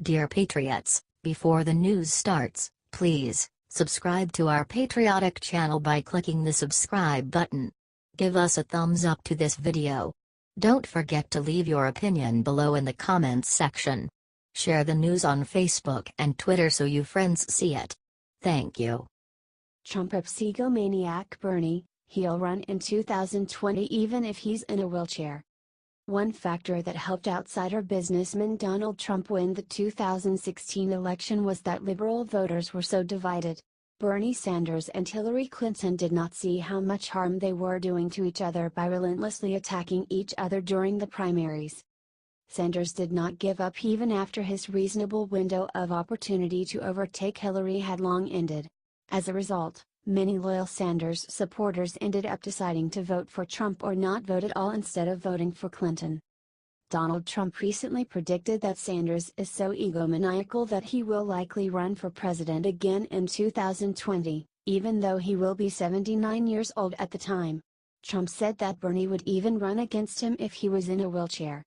Dear Patriots, before the news starts, please subscribe to our patriotic channel by clicking the subscribe button. Give us a thumbs up to this video. Don't forget to leave your opinion below in the comments section. Share the news on Facebook and Twitter so you friends see it. Thank you. Trump ups egomaniac Bernie, he'll run in 2020 even if he's in a wheelchair. One factor that helped outsider businessman Donald Trump win the 2016 election was that liberal voters were so divided. Bernie Sanders and Hillary Clinton did not see how much harm they were doing to each other by relentlessly attacking each other during the primaries. Sanders did not give up even after his reasonable window of opportunity to overtake Hillary had long ended. As a result, many loyal Sanders supporters ended up deciding to vote for Trump or not vote at all instead of voting for Clinton. Donald Trump recently predicted that Sanders is so egomaniacal that he will likely run for president again in 2020, even though he will be 79 years old at the time. Trump said that Bernie would even run against him if he was in a wheelchair.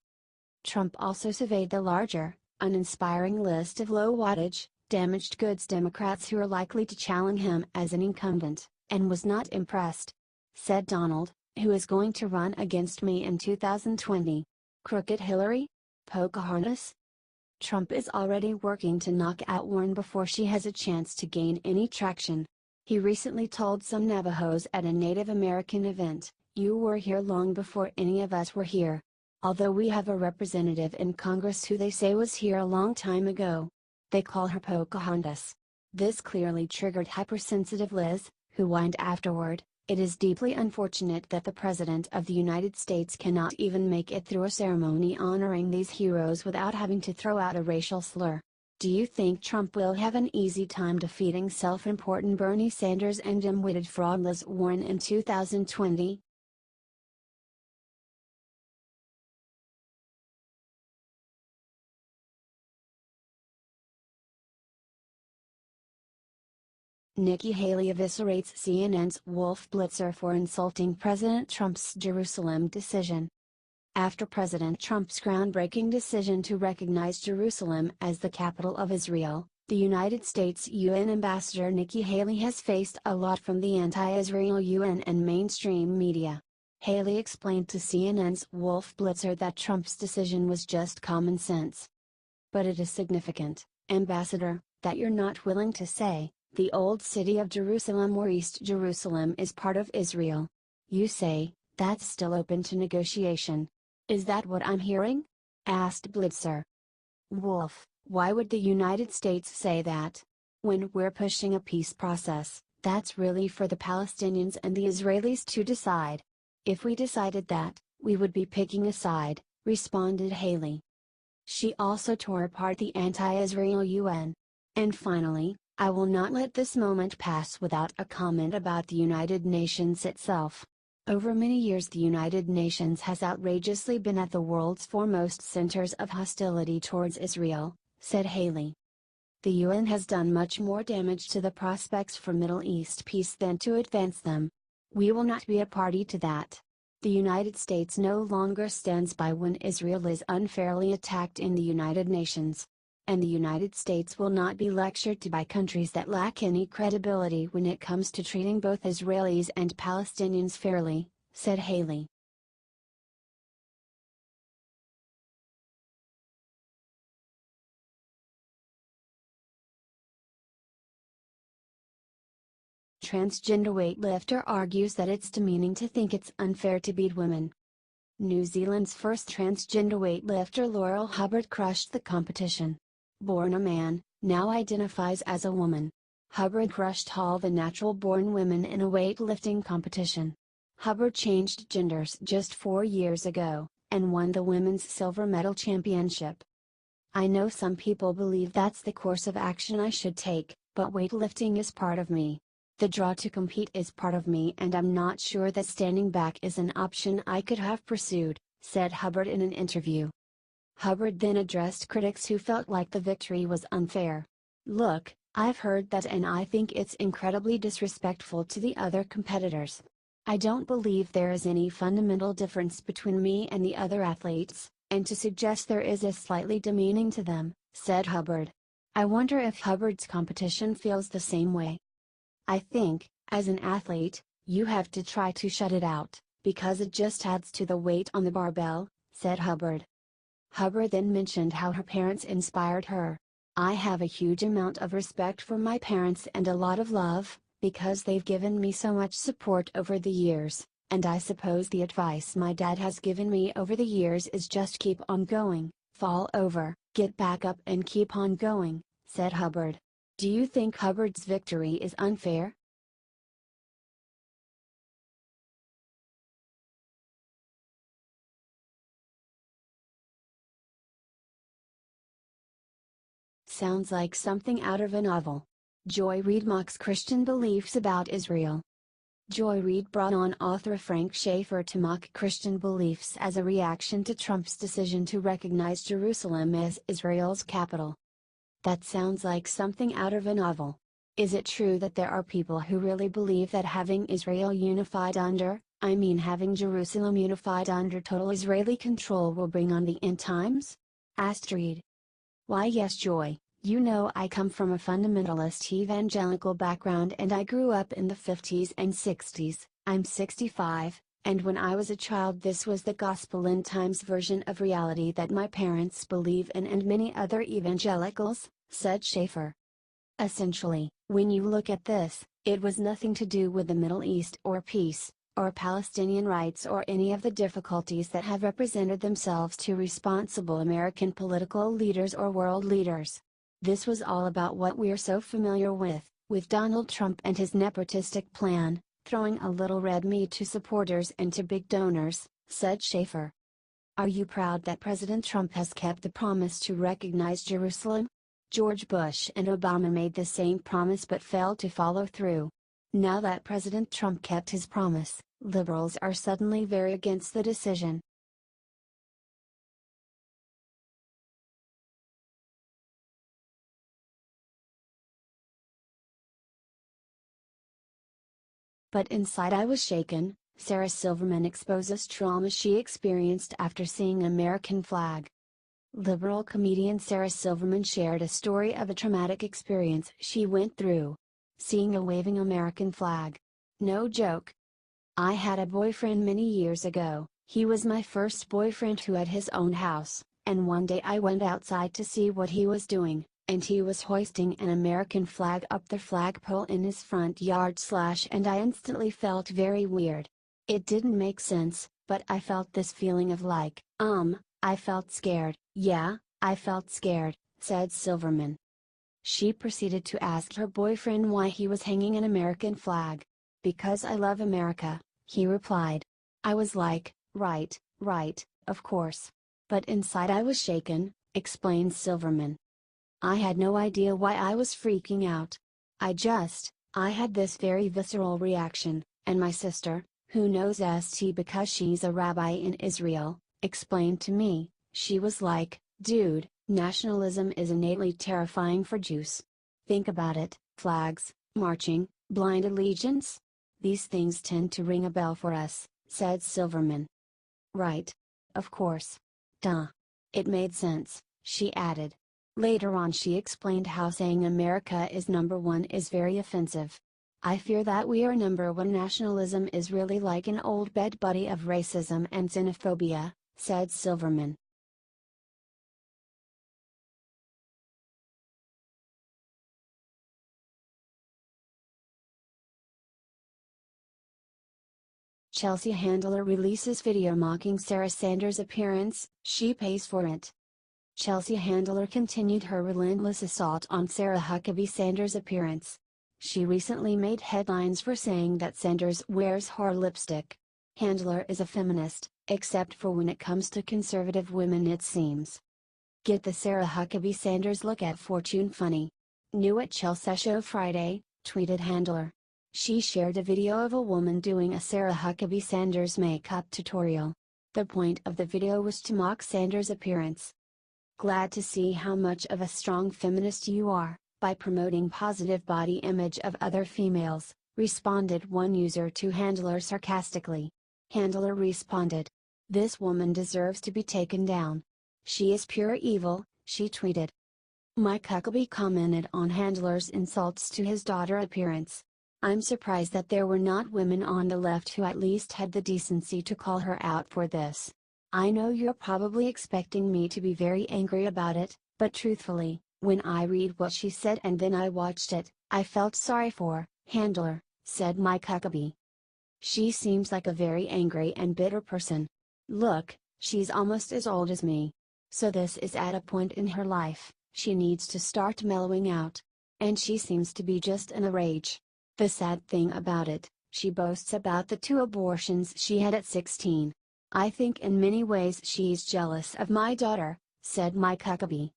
Trump also surveyed the larger, uninspiring list of low-wattage, damaged goods Democrats who are likely to challenge him as an incumbent, and was not impressed. Said Donald, "Who is going to run against me in 2020? Crooked Hillary? Pocahontas?" Trump is already working to knock out Warren before she has a chance to gain any traction. He recently told some Navajos at a Native American event, "You were here long before any of us were here. Although we have a representative in Congress who they say was here a long time ago. They call her Pocahontas." This clearly triggered hypersensitive Liz, who whined afterward, "It is deeply unfortunate that the President of the United States cannot even make it through a ceremony honoring these heroes without having to throw out a racial slur." Do you think Trump will have an easy time defeating self-important Bernie Sanders and dim-witted fraud Liz Warren in 2020? Nikki Haley eviscerates CNN's Wolf Blitzer for insulting President Trump's Jerusalem decision. After President Trump's groundbreaking decision to recognize Jerusalem as the capital of Israel, the United States UN Ambassador Nikki Haley has faced a lot from the anti-Israel UN and mainstream media. Haley explained to CNN's Wolf Blitzer that Trump's decision was just common sense. "But it is significant, Ambassador, that you're not willing to say, the old city of Jerusalem or East Jerusalem is part of Israel. You say, that's still open to negotiation. Is that what I'm hearing?" asked Blitzer. "Wolf, why would the United States say that? When we're pushing a peace process, that's really for the Palestinians and the Israelis to decide. If we decided that, we would be picking a side," responded Haley. She also tore apart the anti-Israel UN. "And finally, I will not let this moment pass without a comment about the United Nations itself. Over many years the United Nations has outrageously been at the world's foremost centers of hostility towards Israel," said Haley. "The UN has done much more damage to the prospects for Middle East peace than to advance them. We will not be a party to that. The United States no longer stands by when Israel is unfairly attacked in the United Nations. And the United States will not be lectured to by countries that lack any credibility when it comes to treating both Israelis and Palestinians fairly," said Haley. Transgender weightlifter argues that it's demeaning to think it's unfair to beat women. New Zealand's first transgender weightlifter Laurel Hubbard crushed the competition. Born a man, now identifies as a woman. Hubbard crushed all the natural-born women in a weightlifting competition. Hubbard changed genders just 4 years ago, and won the women's silver medal championship. "I know some people believe that's the course of action I should take, but weightlifting is part of me. The draw to compete is part of me and I'm not sure that standing back is an option I could have pursued," said Hubbard in an interview. Hubbard then addressed critics who felt like the victory was unfair. "Look, I've heard that and I think it's incredibly disrespectful to the other competitors. I don't believe there is any fundamental difference between me and the other athletes, and to suggest there is slightly demeaning to them, said Hubbard. I wonder if Hubbard's competition feels the same way. I think, as an athlete, you have to try to shut it out, because it just adds to the weight on the barbell, said Hubbard. Hubbard then mentioned how her parents inspired her. I have a huge amount of respect for my parents and a lot of love, because they've given me so much support over the years, and I suppose the advice my dad has given me over the years is just keep on going, fall over, get back up and keep on going, said Hubbard. Do you think Hubbard's victory is unfair? Sounds like something out of a novel. Joy Reid mocks Christian beliefs about Israel. Joy Reid brought on author Frank Schaeffer to mock Christian beliefs as a reaction to Trump's decision to recognize Jerusalem as Israel's capital. That sounds like something out of a novel. Is it true that there are people who really believe that having Israel unified having Jerusalem unified under total Israeli control will bring on the end times? Asked Reid. Why yes, Joy. You know, I come from a fundamentalist evangelical background and I grew up in the 50s and 60s, I'm 65, and when I was a child this was the gospel end times version of reality that my parents believe in and many other evangelicals, said Schaeffer. Essentially, when you look at this, it was nothing to do with the Middle East or peace, or Palestinian rights or any of the difficulties that have represented themselves to responsible American political leaders or world leaders. This was all about what we're so familiar with Donald Trump and his nepotistic plan, throwing a little red meat to supporters and to big donors, said Schaeffer. Are you proud that President Trump has kept the promise to recognize Jerusalem? George Bush and Obama made the same promise but failed to follow through. Now that President Trump kept his promise, liberals are suddenly very against the decision. But inside I was shaken, Sarah Silverman exposes trauma she experienced after seeing an American flag. Liberal comedian Sarah Silverman shared a story of a traumatic experience she went through. Seeing a waving American flag. No joke. I had a boyfriend many years ago. He was my first boyfriend who had his own house, and one day I went outside to see what he was doing, and he was hoisting an American flag up the flagpole in his front yard / and I instantly felt very weird. It didn't make sense, but I felt this feeling of like, I felt scared. Yeah, I felt scared, said Silverman. She proceeded to ask her boyfriend why he was hanging an American flag. Because I love America, he replied. I was like, right, of course. But inside I was shaken, explained Silverman. I had no idea why I was freaking out. I had this very visceral reaction, and my sister, who knows ST because she's a rabbi in Israel, explained to me, she was like, dude, nationalism is innately terrifying for Jews. Think about it, flags, marching, blind allegiance? These things tend to ring a bell for us, said Silverman. Right. Of course. Duh. It made sense, she added. Later on she explained how saying America is #1 is very offensive. I fear that we are #1 nationalism is really like an old bed buddy of racism and xenophobia, said Silverman. Chelsea Handler releases video mocking Sarah Sanders' appearance, she pays for it. Chelsea Handler continued her relentless assault on Sarah Huckabee Sanders' appearance. She recently made headlines for saying that Sanders wears whore lipstick. Handler is a feminist, except for when it comes to conservative women it seems. Get the Sarah Huckabee Sanders look at Fortune funny. New at Chelsea Show Friday, tweeted Handler. She shared a video of a woman doing a Sarah Huckabee Sanders makeup tutorial. The point of the video was to mock Sanders' appearance. Glad to see how much of a strong feminist you are, by promoting positive body image of other females, responded one user to Handler sarcastically. Handler responded. This woman deserves to be taken down. She is pure evil, she tweeted. Mike Huckabee commented on handler's insults to his daughter's appearance. I'm surprised that there were not women on the left who at least had the decency to call her out for this. I know you're probably expecting me to be very angry about it, but truthfully, when I read what she said and then I watched it, I felt sorry for handler, said Mike Huckabee. She seems like a very angry and bitter person. Look, she's almost as old as me. So this is at a point in her life, she needs to start mellowing out. And she seems to be just in a rage. The sad thing about it, she boasts about the 2 abortions she had at 16. I think in many ways she's jealous of my daughter, said Mike Huckabee.